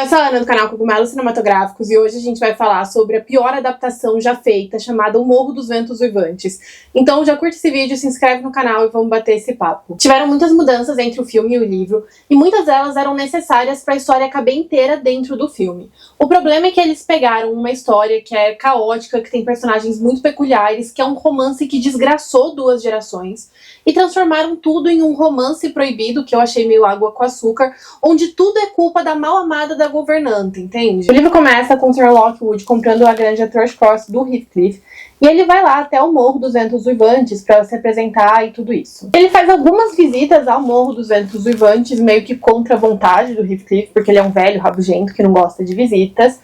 Eu sou a Ana do canal Cogumelos Cinematográficos e hoje a gente vai falar sobre a pior adaptação já feita, chamada O Morro dos Ventos Uivantes. Então já curte esse vídeo, se inscreve no canal e vamos bater esse papo. Tiveram muitas mudanças entre o filme e o livro, e muitas delas eram necessárias para a história caber inteira dentro do filme. O problema é que eles pegaram uma história que é caótica, que tem personagens muito peculiares, que é um romance que desgraçou duas gerações, e transformaram tudo em um romance proibido, que eu achei meio água com açúcar, onde tudo é culpa da mal-amada da governanta, entende? O livro começa com o Sr. Lockwood comprando a granja Thrushcross do Heathcliff, e ele vai lá até o Morro dos Ventos Uivantes para se apresentar e tudo isso. Ele faz algumas visitas ao Morro dos Ventos Uivantes, meio que contra a vontade do Heathcliff, porque ele é um velho rabugento que não gosta de visitas.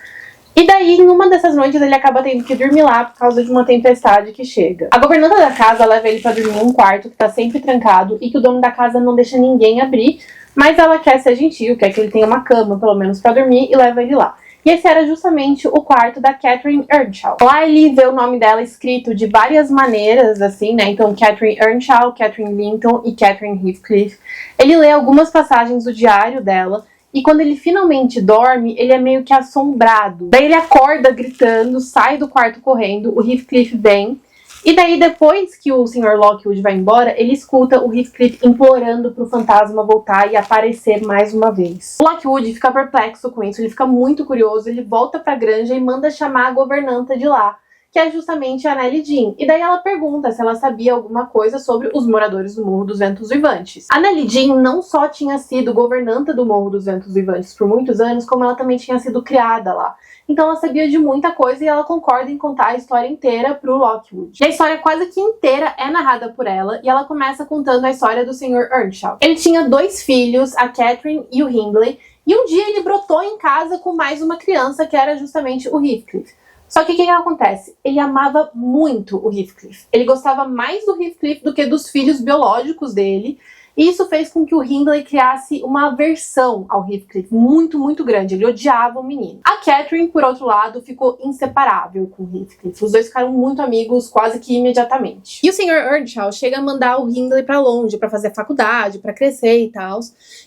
E daí, em uma dessas noites, ele acaba tendo que dormir lá por causa de uma tempestade que chega. A governanta da casa leva ele pra dormir em um quarto que tá sempre trancado e que o dono da casa não deixa ninguém abrir, mas ela quer ser gentil, quer que ele tenha uma cama, pelo menos, pra dormir, e leva ele lá. E esse era justamente o quarto da Catherine Earnshaw. Lá ele vê o nome dela escrito de várias maneiras, assim, né? Então, Catherine Earnshaw, Catherine Linton e Catherine Heathcliff. Ele lê algumas passagens do diário dela, e quando ele finalmente dorme, ele é meio que assombrado. Daí ele acorda gritando, sai do quarto correndo, o Heathcliff vem. E daí depois que o Sr. Lockwood vai embora, ele escuta o Heathcliff implorando pro fantasma voltar e aparecer mais uma vez. O Lockwood fica perplexo com isso, ele fica muito curioso, ele volta pra granja e manda chamar a governanta de lá, que é justamente a Nellie Dean. E daí ela pergunta se ela sabia alguma coisa sobre os moradores do Morro dos Ventos Uivantes. A Nellie Dean não só tinha sido governanta do Morro dos Ventos Uivantes por muitos anos, como ela também tinha sido criada lá. Então ela sabia de muita coisa e ela concorda em contar a história inteira pro Lockwood. E a história quase que inteira é narrada por ela, e ela começa contando a história do Sr. Earnshaw. Ele tinha 2 filhos, a Catherine e o Hindley, e um dia ele brotou em casa com mais uma criança, que era justamente o Heathcliff. Só que o que acontece? Ele amava muito o Heathcliff. Ele gostava mais do Heathcliff do que dos filhos biológicos dele. E isso fez com que o Hindley criasse uma aversão ao Heathcliff muito, muito grande. Ele odiava o menino. A Catherine, por outro lado, ficou inseparável com o Heathcliff. Os dois ficaram muito amigos quase que imediatamente. E o Sr. Earnshaw chega a mandar o Hindley pra longe, pra fazer faculdade, pra crescer e tal.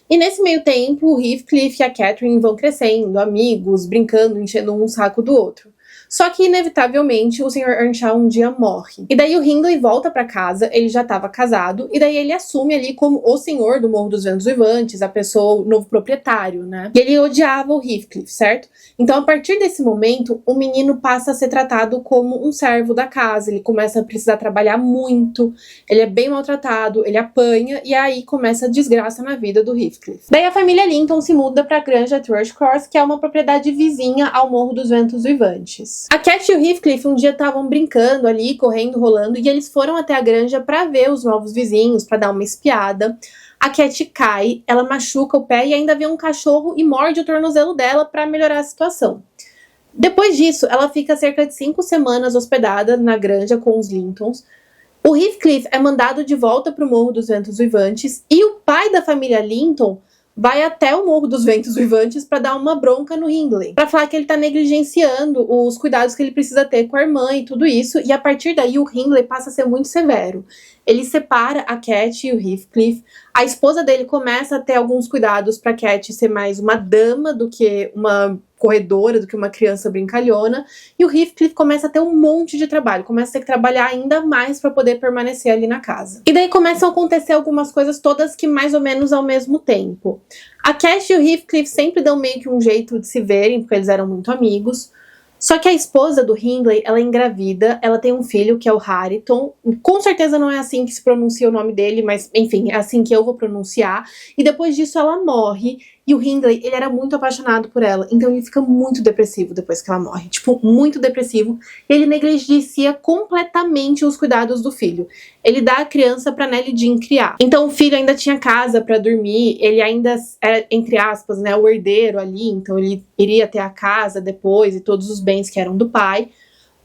E nesse meio tempo, o Heathcliff e a Catherine vão crescendo, amigos, brincando, enchendo um saco do outro. Só que, inevitavelmente, o Sr. Earnshaw um dia morre. E daí o Hindley volta pra casa, ele já estava casado, e daí ele assume ali como o senhor do Morro dos Ventos Uivantes, a pessoa, o novo proprietário, né? E ele odiava o Heathcliff, certo? Então, a partir desse momento, o menino passa a ser tratado como um servo da casa, ele começa a precisar trabalhar muito, ele é bem maltratado, ele apanha, e aí começa a desgraça na vida do Heathcliff. Daí a família Linton se muda pra granja Thrushcross, que é uma propriedade vizinha ao Morro dos Ventos Uivantes. A Cat e o Heathcliff um dia estavam brincando ali, correndo, rolando, e eles foram até a granja pra ver os novos vizinhos, pra dar uma espiada. A Cat cai, ela machuca o pé e ainda vê um cachorro e morde o tornozelo dela pra melhorar a situação. Depois disso, ela fica cerca de 5 semanas hospedada na granja com os Lintons. O Heathcliff é mandado de volta pro Morro dos Ventos Uivantes e o pai da família Linton vai até o Morro dos Ventos Uivantes para dar uma bronca no Hindley, para falar que ele tá negligenciando os cuidados que ele precisa ter com a irmã e tudo isso, e a partir daí o Hindley passa a ser muito severo. Ele separa a Cat e o Heathcliff, a esposa dele começa a ter alguns cuidados para Cat ser mais uma dama do que uma corredora, do que uma criança brincalhona, e o Heathcliff começa a ter um monte de trabalho, começa a ter que trabalhar ainda mais para poder permanecer ali na casa. E daí começam a acontecer algumas coisas todas que mais ou menos ao mesmo tempo. A Cat e o Heathcliff sempre dão meio que um jeito de se verem, porque eles eram muito amigos. Só que a esposa do Hindley, ela é engravida, ela tem um filho que é o Hareton, com certeza não é assim que se pronuncia o nome dele, mas enfim, é assim que eu vou pronunciar, e depois disso ela morre, e o Hindley, ele era muito apaixonado por ela, então ele fica muito depressivo depois que ela morre, tipo, muito depressivo, e ele negligencia completamente os cuidados do filho. Ele dá a criança pra Nellie Dean criar. Então o filho ainda tinha casa pra dormir, ele ainda era, entre aspas, né, o herdeiro ali, então ele iria ter a casa depois e todos os bens que eram do pai,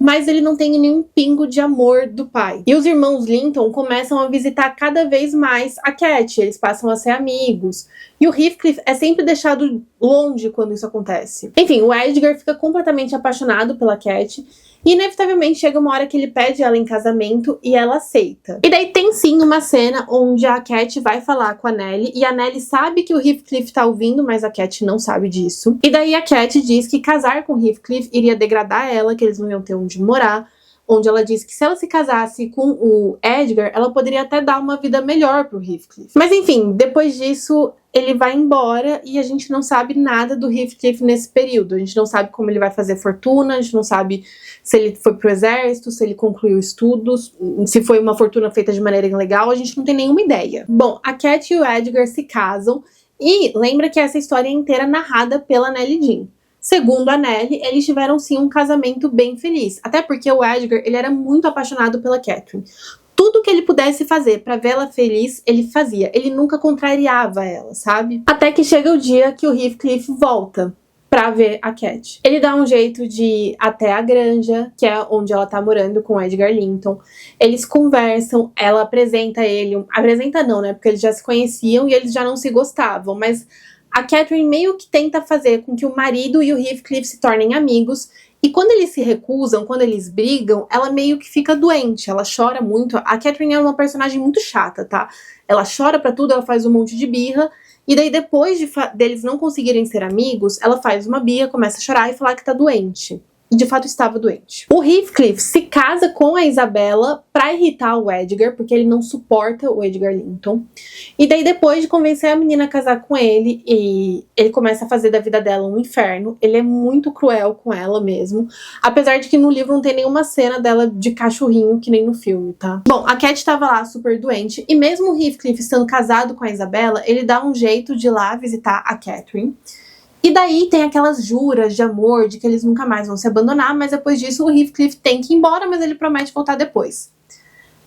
mas ele não tem nenhum pingo de amor do pai. E os irmãos Linton começam a visitar cada vez mais a Cat, eles passam a ser amigos. E o Heathcliff é sempre deixado longe quando isso acontece. Enfim, o Edgar fica completamente apaixonado pela Cat, E inevitavelmente chega uma hora que ele pede ela em casamento e ela aceita. E daí tem sim uma cena onde a Cat vai falar com a Nellie e a Nellie sabe que o Heathcliff tá ouvindo, mas a Cat não sabe disso. E daí a Cat diz que casar com o Heathcliff iria degradar ela, que eles não iam ter onde morar. Onde ela diz que se ela se casasse com o Edgar, ela poderia até dar uma vida melhor pro Heathcliff. Mas enfim, depois disso, ele vai embora e a gente não sabe nada do Heathcliff nesse período. A gente não sabe como ele vai fazer fortuna, a gente não sabe se ele foi pro exército, se ele concluiu estudos, se foi uma fortuna feita de maneira ilegal, a gente não tem nenhuma ideia. Bom, a Cat e o Edgar se casam e lembra que essa história é inteira narrada pela Nellie Dean. Segundo a Nellie, eles tiveram sim um casamento bem feliz. Até porque o Edgar, ele era muito apaixonado pela Catherine. Tudo que ele pudesse fazer pra vê-la feliz, ele fazia. Ele nunca contrariava ela, sabe? Até que chega o dia que o Heathcliff volta pra ver a Cat. Ele dá um jeito de ir até a granja, que é onde ela tá morando com o Edgar Linton. Eles conversam, ela apresenta ele... Apresenta não, né? Porque eles já se conheciam e eles já não se gostavam, mas... A Catherine meio que tenta fazer com que o marido e o Heathcliff se tornem amigos, e quando eles se recusam, quando eles brigam, ela meio que fica doente, ela chora muito. A Catherine é uma personagem muito chata, tá? Ela chora pra tudo, ela faz um monte de birra, e daí depois deles não conseguirem ser amigos, ela faz uma birra, começa a chorar e falar que tá doente. E de fato estava doente. O Heathcliff se casa com a Isabella pra irritar o Edgar, porque ele não suporta o Edgar Linton. E daí depois de convencer a menina a casar com ele, e ele começa a fazer da vida dela um inferno. Ele é muito cruel com ela mesmo. Apesar de que no livro não tem nenhuma cena dela de cachorrinho, que nem no filme, tá? Bom, a Cat tava lá super doente, e mesmo o Heathcliff estando casado com a Isabella, ele dá um jeito de ir lá visitar a Catherine. E daí tem aquelas juras de amor, de que eles nunca mais vão se abandonar, mas depois disso o Heathcliff tem que ir embora, mas ele promete voltar depois.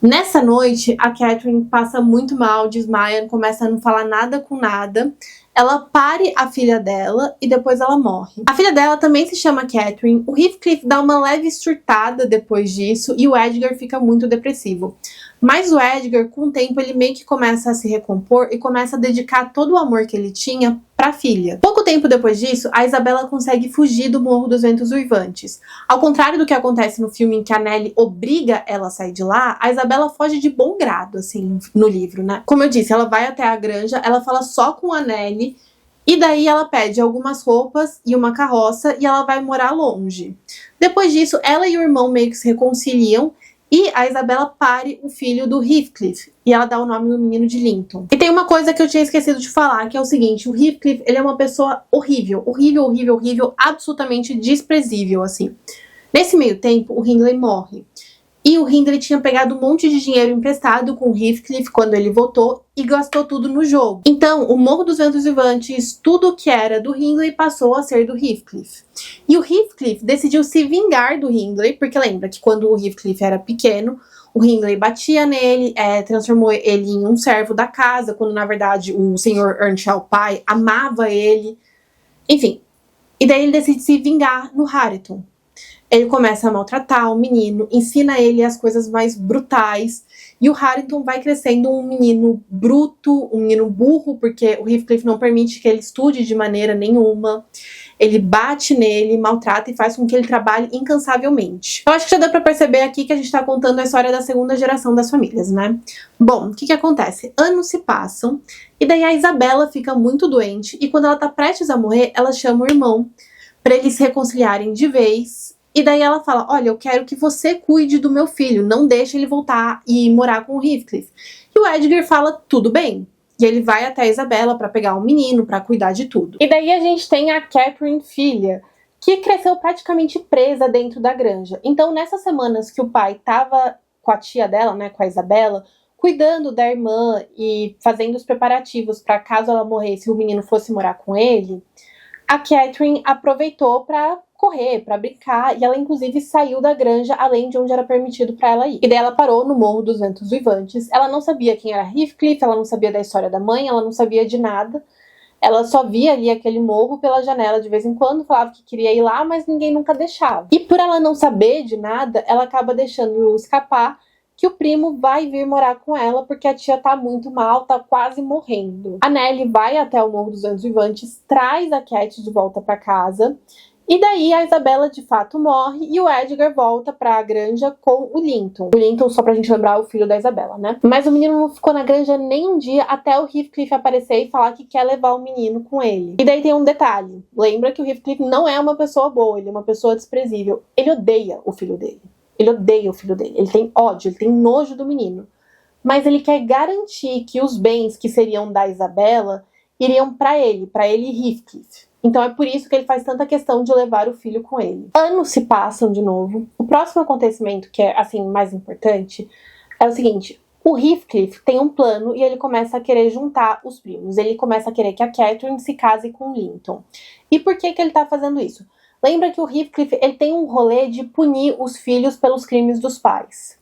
Nessa noite, a Catherine passa muito mal, desmaia, começa a não falar nada com nada. Ela pare a filha dela e depois ela morre. A filha dela também se chama Catherine. O Heathcliff dá uma leve surtada depois disso e o Edgar fica muito depressivo. Mas o Edgar, com o tempo, ele meio que começa a se recompor e começa a dedicar todo o amor que ele tinha pra filha. Pouco tempo depois disso, a Isabella consegue fugir do Morro dos Ventos Uivantes. Ao contrário do que acontece no filme em que a Nellie obriga ela a sair de lá, a Isabella foge de bom grado, assim, no livro, né? Como eu disse, ela vai até a granja, ela fala só com a Nellie, e daí ela pede algumas roupas e uma carroça e ela vai morar longe. Depois disso, ela e o irmão meio que se reconciliam, e a Isabella pare o filho do Heathcliff. E ela dá o nome do menino de Linton. E tem uma coisa que eu tinha esquecido de falar, que é o seguinte. O Heathcliff, ele é uma pessoa horrível. Horrível, horrível, horrível. Absolutamente desprezível, assim. Nesse meio tempo, o Hindley morre. E o Hindley tinha pegado um monte de dinheiro emprestado com o Heathcliff quando ele voltou e gastou tudo no jogo. Então, o Morro dos Ventos Uivantes, tudo que era do Hindley passou a ser do Heathcliff. E o Heathcliff decidiu se vingar do Hindley, porque lembra que quando o Heathcliff era pequeno, o Hindley batia nele, transformou ele em um servo da casa, quando na verdade o Sr. Earnshaw, pai, amava ele. Enfim, e daí ele decide se vingar no Hareton. Ele começa a maltratar o menino, ensina ele as coisas mais brutais. E o Hareton vai crescendo um menino bruto, um menino burro, porque o Heathcliff não permite que ele estude de maneira nenhuma. Ele bate nele, maltrata e faz com que ele trabalhe incansavelmente. Eu acho que já dá pra perceber aqui que a gente tá contando a história da segunda geração das famílias, né? Bom, o que acontece? Anos se passam, e daí a Isabella fica muito doente, e quando ela tá prestes a morrer, ela chama o irmão pra eles se reconciliarem de vez. E daí ela fala, olha, eu quero que você cuide do meu filho, não deixe ele voltar e morar com o Heathcliff. E o Edgar fala, tudo bem. E ele vai até a Isabella pra pegar o menino, pra cuidar de tudo. E daí a gente tem a Catherine, filha, que cresceu praticamente presa dentro da granja. Então, nessas semanas que o pai tava com a tia dela, né, com a Isabella, cuidando da irmã e fazendo os preparativos pra caso ela morresse e o menino fosse morar com ele, a Catherine aproveitou pra correr, pra brincar, e ela inclusive saiu da granja além de onde era permitido pra ela ir. E daí ela parou no Morro dos Ventos Uivantes. Ela não sabia quem era Heathcliff, ela não sabia da história da mãe, ela não sabia de nada. Ela só via ali aquele morro pela janela de vez em quando, falava que queria ir lá, mas ninguém nunca deixava. E por ela não saber de nada, ela acaba deixando escapar que o primo vai vir morar com ela porque a tia tá muito mal, tá quase morrendo. A Nellie vai até o Morro dos Ventos Uivantes, traz a Cat de volta pra casa. E daí a Isabela de fato morre e o Edgar volta pra granja com o Linton. O Linton, só pra gente lembrar, é o filho da Isabela, né? Mas o menino não ficou na granja nem um dia até o Heathcliff aparecer e falar que quer levar o menino com ele. E daí tem um detalhe. Lembra que o Heathcliff não é uma pessoa boa, ele é uma pessoa desprezível. Ele odeia o filho dele. Ele odeia o filho dele. Ele tem ódio, ele tem nojo do menino. Mas ele quer garantir que os bens que seriam da Isabela iriam pra ele Heathcliff. Então é por isso que ele faz tanta questão de levar o filho com ele. Anos se passam de novo. O próximo acontecimento, que é assim mais importante, é o seguinte: o Heathcliff tem um plano e ele começa a querer juntar os primos. Ele começa a querer que a Catherine se case com o Linton. E por que ele tá fazendo isso? Lembra que o Heathcliff ele tem um rolê de punir os filhos pelos crimes dos pais.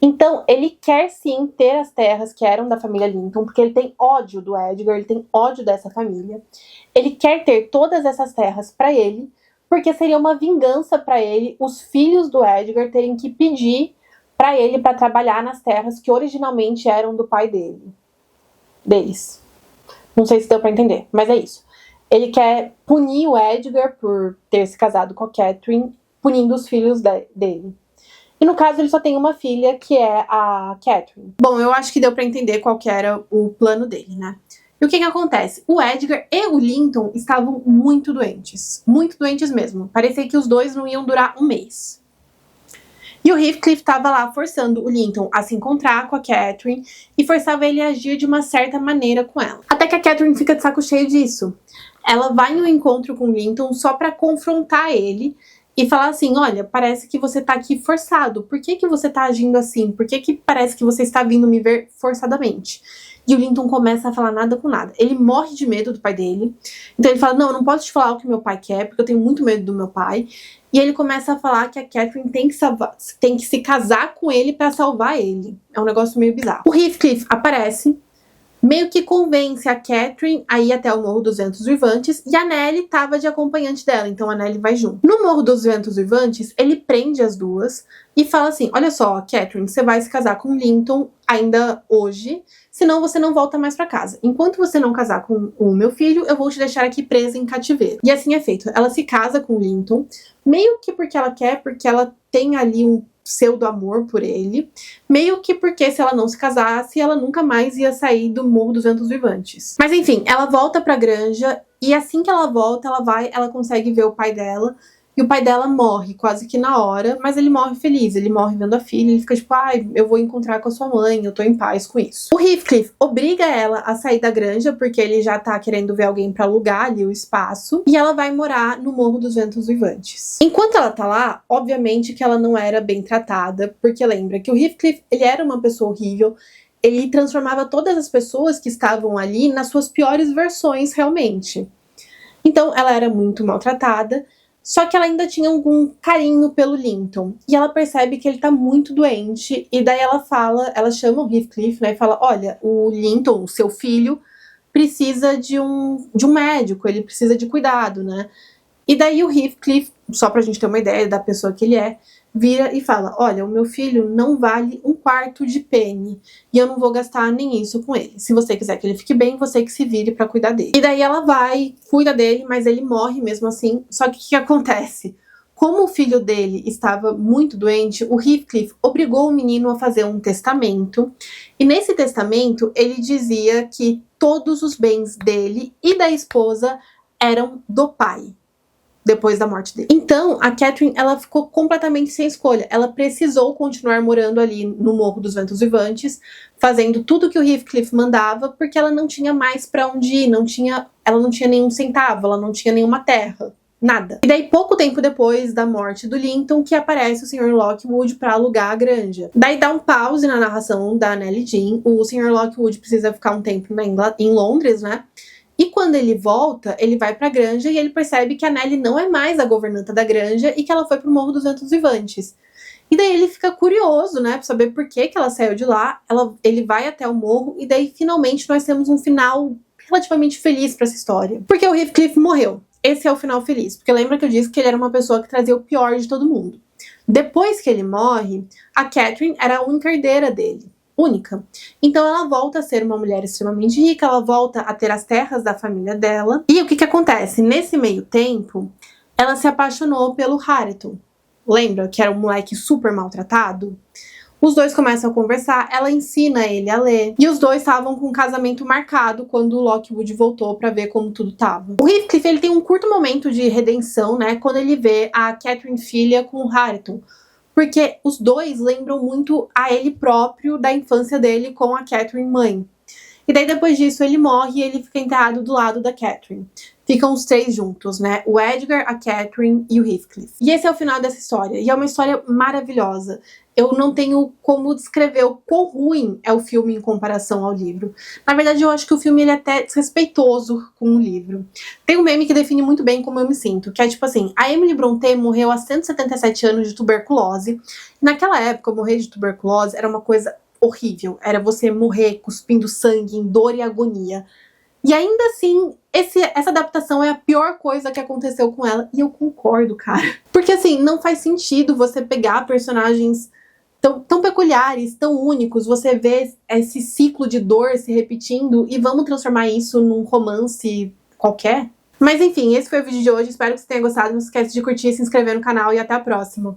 Então, ele quer sim ter as terras que eram da família Linton, porque ele tem ódio do Edgar, ele tem ódio dessa família. Ele quer ter todas essas terras pra ele, porque seria uma vingança pra ele os filhos do Edgar terem que pedir pra ele pra trabalhar nas terras que originalmente eram do pai deles. Não sei se deu pra entender, mas é isso. Ele quer punir o Edgar por ter se casado com a Catherine, punindo os filhos dele. E no caso, ele só tem uma filha, que é a Catherine. Bom, eu acho que deu pra entender qual que era o plano dele, né? E o que acontece? O Edgar e o Linton estavam muito doentes mesmo. Parecia que os dois não iam durar um mês. E o Heathcliff estava lá forçando o Linton a se encontrar com a Catherine e forçava ele a agir de uma certa maneira com ela. Até que a Catherine fica de saco cheio disso. Ela vai no encontro com o Linton só pra confrontar ele e falar assim: olha, parece que você tá aqui forçado. Por que você tá agindo assim? Por que parece que você está vindo me ver forçadamente? E o Linton começa a falar nada com nada. Ele morre de medo do pai dele. Então ele fala: não, eu não posso te falar o que meu pai quer, porque eu tenho muito medo do meu pai. E ele começa a falar que a Catherine tem que se casar com ele pra salvar ele. É um negócio meio bizarro. O Heathcliff aparece, meio que convence a Catherine a ir até o Morro dos Ventos Uivantes, e a Nellie tava de acompanhante dela, então a Nellie vai junto. No Morro dos Ventos Uivantes, ele prende as duas e fala assim: olha só, Catherine, você vai se casar com Linton ainda hoje, senão você não volta mais pra casa. Enquanto você não casar com o meu filho, eu vou te deixar aqui presa em cativeiro. E assim é feito. Ela se casa com Linton, meio que porque ela quer, porque ela tem ali um pseudo-amor por ele, meio que porque se ela não se casasse, ela nunca mais ia sair do Morro dos Ventos Uivantes. Mas enfim, ela volta pra granja, e assim que ela volta, ela consegue ver o pai dela, e o pai dela morre quase que na hora, mas ele morre feliz, ele morre vendo a filha, ele fica tipo: ai, eu vou encontrar com a sua mãe, eu tô em paz com isso. O Heathcliff obriga ela a sair da granja, porque ele já tá querendo ver alguém pra alugar ali o espaço, e ela vai morar no Morro dos Ventos Uivantes. Enquanto ela tá lá, obviamente que ela não era bem tratada, porque lembra que o Heathcliff, ele era uma pessoa horrível, ele transformava todas as pessoas que estavam ali nas suas piores versões realmente. Então ela era muito maltratada, só que ela ainda tinha algum carinho pelo Linton. E ela percebe que ele tá muito doente. E daí ela chama o Heathcliff, né? E fala: olha, o Linton, o seu filho, precisa de um médico. Ele precisa de cuidado, né? E daí o Heathcliff, só pra gente ter uma ideia da pessoa que ele é, vira e fala: olha, o meu filho não vale um quarto de penny e eu não vou gastar nem isso com ele. Se você quiser que ele fique bem, você que se vire pra cuidar dele. E daí ela vai, cuida dele, mas ele morre mesmo assim. Só que o que acontece? Como o filho dele estava muito doente, o Heathcliff obrigou o menino a fazer um testamento. E nesse testamento, ele dizia que todos os bens dele e da esposa eram do pai, depois da morte dele. Então, a Catherine, ela ficou completamente sem escolha. Ela precisou continuar morando ali no Morro dos Ventos Uivantes, fazendo tudo que o Heathcliff mandava, porque ela não tinha mais pra onde ir, ela não tinha nenhum centavo, ela não tinha nenhuma terra, nada. E daí, pouco tempo depois da morte do Linton, que aparece o Sr. Lockwood pra alugar a granja. Daí dá um pause na narração da Nellie Jean. O Sr. Lockwood precisa ficar um tempo em Londres, né? E quando ele volta, ele vai pra granja e ele percebe que a Nellie não é mais a governanta da granja e que ela foi pro Morro dos Ventos Uivantes. E daí ele fica curioso, né, pra saber por que ela saiu de lá. Ele vai até o morro e daí finalmente nós temos um final relativamente feliz pra essa história. Porque o Heathcliff morreu. Esse é o final feliz. Porque lembra que eu disse que ele era uma pessoa que trazia o pior de todo mundo. Depois que ele morre, a Catherine era a única herdeira dele. Única. Então ela volta a ser uma mulher extremamente rica, ela volta a ter as terras da família dela. E o que acontece? Nesse meio tempo, ela se apaixonou pelo Hareton. Lembra que era um moleque super maltratado? Os dois começam a conversar, ela ensina ele a ler. E os dois estavam com um casamento marcado quando o Lockwood voltou pra ver como tudo tava. O Heathcliff, ele tem um curto momento de redenção, né? Quando ele vê a Catherine filha com o Hareton. Porque os dois lembram muito a ele próprio da infância dele com a Catherine mãe. E daí depois disso ele morre e ele fica enterrado do lado da Catherine. Ficam os três juntos, né? O Edgar, a Catherine e o Heathcliff. E esse é o final dessa história. E é uma história maravilhosa. Eu não tenho como descrever o quão ruim é o filme em comparação ao livro. Na verdade, eu acho que o filme ele é até desrespeitoso com o livro. Tem um meme que define muito bem como eu me sinto, que é tipo assim, a Emily Brontë morreu há 177 anos de tuberculose. Naquela época, morrer de tuberculose era uma coisa horrível. Era você morrer cuspindo sangue em dor e agonia. E ainda assim, essa adaptação é a pior coisa que aconteceu com ela. E eu concordo, cara. Porque assim, não faz sentido você pegar personagens tão peculiares, tão únicos, você vê esse ciclo de dor se repetindo e vamos transformar isso num romance qualquer? Mas enfim, esse foi o vídeo de hoje. Espero que você tenha gostado. Não se esqueça de curtir, se inscrever no canal e até a próxima.